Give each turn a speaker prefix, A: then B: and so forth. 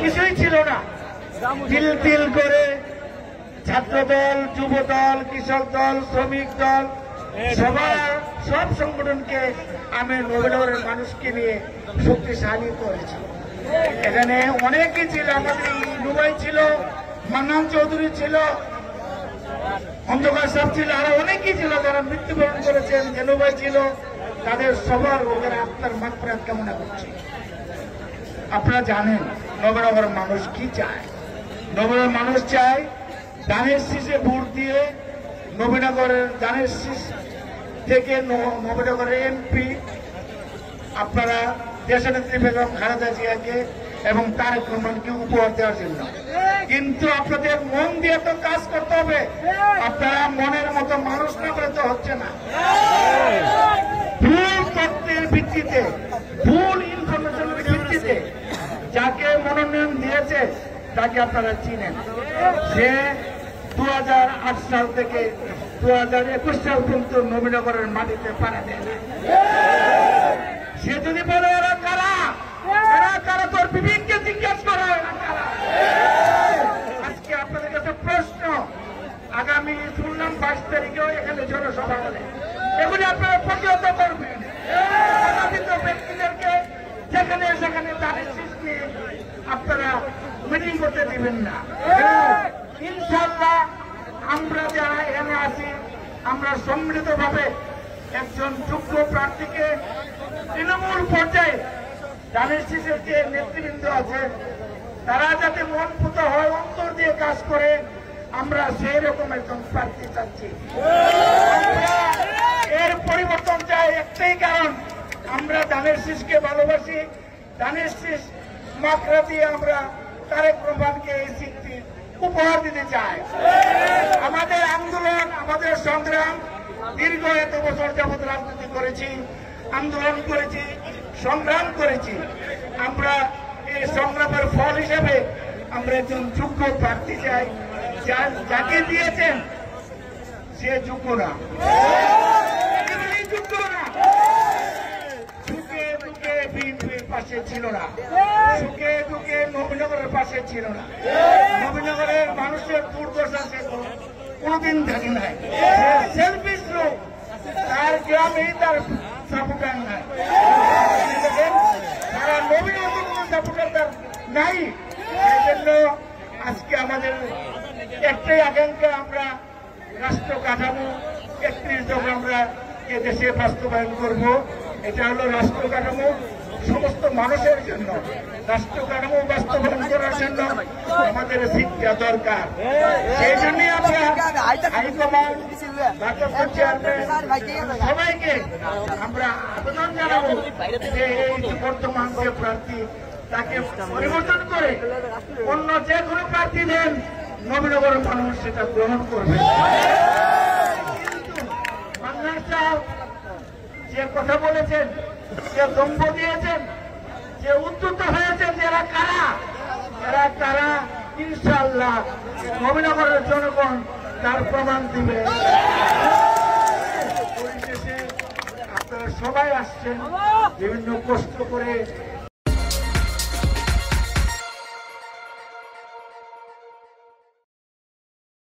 A: কিছুই ছিল না। তিল তিল করে ছাত্র দল, যুব দল, কৃষক দল, শ্রমিক দল, সব সংগঠনকে আমি নবীনগরের মানুষকে নিয়ে শক্তিশালী করেছি। এখানে অনেকেই ছিল, আমাদের ইনুভাই ছিল, মান্নান চৌধুরী ছিল, অন্ধকার সাহেব ছিল, আরো অনেকেই ছিল যারা মৃত্যুবরণ করেছেন, জেনুভাই ছিল। তাদের সবার ওদের আত্মার মাগফিরাত কামনা করছি। আপনারা জানেন নবীনগরের মানুষ কি চায়। নবীনগরের মানুষ চায় ধানের শীষে ভোট দিয়ে নবীনগরের ধানের শীষ থেকে নবীনগরের এমপি আপনারা দেশনেত্রী বেগম খালেদা জিয়াকে এবং তারেক রহমানকে উপহার দেওয়ার জন্য। কিন্তু আপনাদের মন দিয়ে তো কাজ করতে হবে। আপনারা মনের মতো মানুষ না করে তো হচ্ছে না। ভুল তথ্যের ভিত্তিতে, ভুল ইনফরমেশনের ভিত্তিতে যাকে মনোনয়ন দিয়েছে তাকে আপনারা চিনেন। সে 2008 সাল থেকে 2021 সাল পর্যন্ত নবীনগরের মাটিতে পাড়া দেয় না। সে যদি বলে ওরা কারা, কারা তোর বিবেককে জিজ্ঞাসা করা হয় না কারা। আজকে আপনাদের কাছে প্রশ্ন, আগামী শুনলাম 22 তারিখেও এখানে জনসভা হবে, এগুলি আপনারা প্রতিহত করবেন। ব্যক্তিদেরকে যেখানে সেখানে তাদের শীষ নিয়ে আপনারা মিটিং করতে দিবেন না। ইনশাল্লাহ আমরা যারা এখানে আছি, আমরা সম্মিলিতভাবে একজন যোগ্য প্রার্থীকে তৃণমূল পর্যায়ে ধানের শীষের যে নেতৃবৃন্দ আছে তারা যাতে মন পুত হয়, অন্তর দিয়ে কাজ করে, আমরা সেই রকম একজন প্রার্থী চাচ্ছি। এর পরিবর্তন চাই একটাই কারণ, আমরা ধানের শীষকে ভালোবাসি। ধানের শীষ মাত্রা দিয়ে আমরা তারেক রহমানকে এই সিটটি উপহার দিতে চাই। আমাদের আন্দোলন, আমাদের সংগ্রাম দীর্ঘ এত বছর যাবৎ রাজনীতি করেছি, আন্দোলন করেছি, সংগ্রাম করেছি। আমরা এই সংগ্রামের ফল হিসেবে আমরা একজন যোগ্য প্রার্থী চাই। যাকে দিয়েছেন সে যোগ্য না, যোগ্য না। সুখে দুঃখে বিএনপির পাশে ছিল না, সুখে দুঃখে নবীনগরের পাশে ছিল না। নবীনগরের মানুষের দুর্দশা সে কোনদিন থাকে নাই। সেলফিশ লোক, তার গ্রামেই তার সাপোর্টার নাই। তারা নবীনগর কোন সাপোর্টার তার নাই। এই জন্য আজকে আমাদের একটাই আকাঙ্ক্ষা, আমরা রাষ্ট্র কাঠামো 31 দফা আমরা এদেশে বাস্তবায়ন করব। এটা হলো রাষ্ট্র কাঠামো সমস্ত মানুষের জন্য। রাষ্ট্র কাঠামো বাস্তবায়ন করার জন্য আমাদের শিক্ষা দরকার। সেই জন্যই আমরা হাইকমান্ড, ভারপ্রাপ্ত চেয়ারম্যান সবাইকে আমরা আবেদন জানাবো যে এই বর্তমান যে প্রার্থী তাকে পরিবর্তন করে অন্য যে কোনো প্রার্থী দেন, নবীনগরের মানুষ সেটা গ্রহণ করবে। কিন্তু মান্নান সাহেব যে কথা বলেছেন, যে দম্ভ দিয়েছেন, যে উদ্যুত হয়েছেন, যারা কারা, তারা ইনশাআল্লাহ নবীনগরের জনগণ তার প্রমাণ দিবে। পরিশেষে আপনারা সবাই আসছেন, বিভিন্ন কষ্ট করে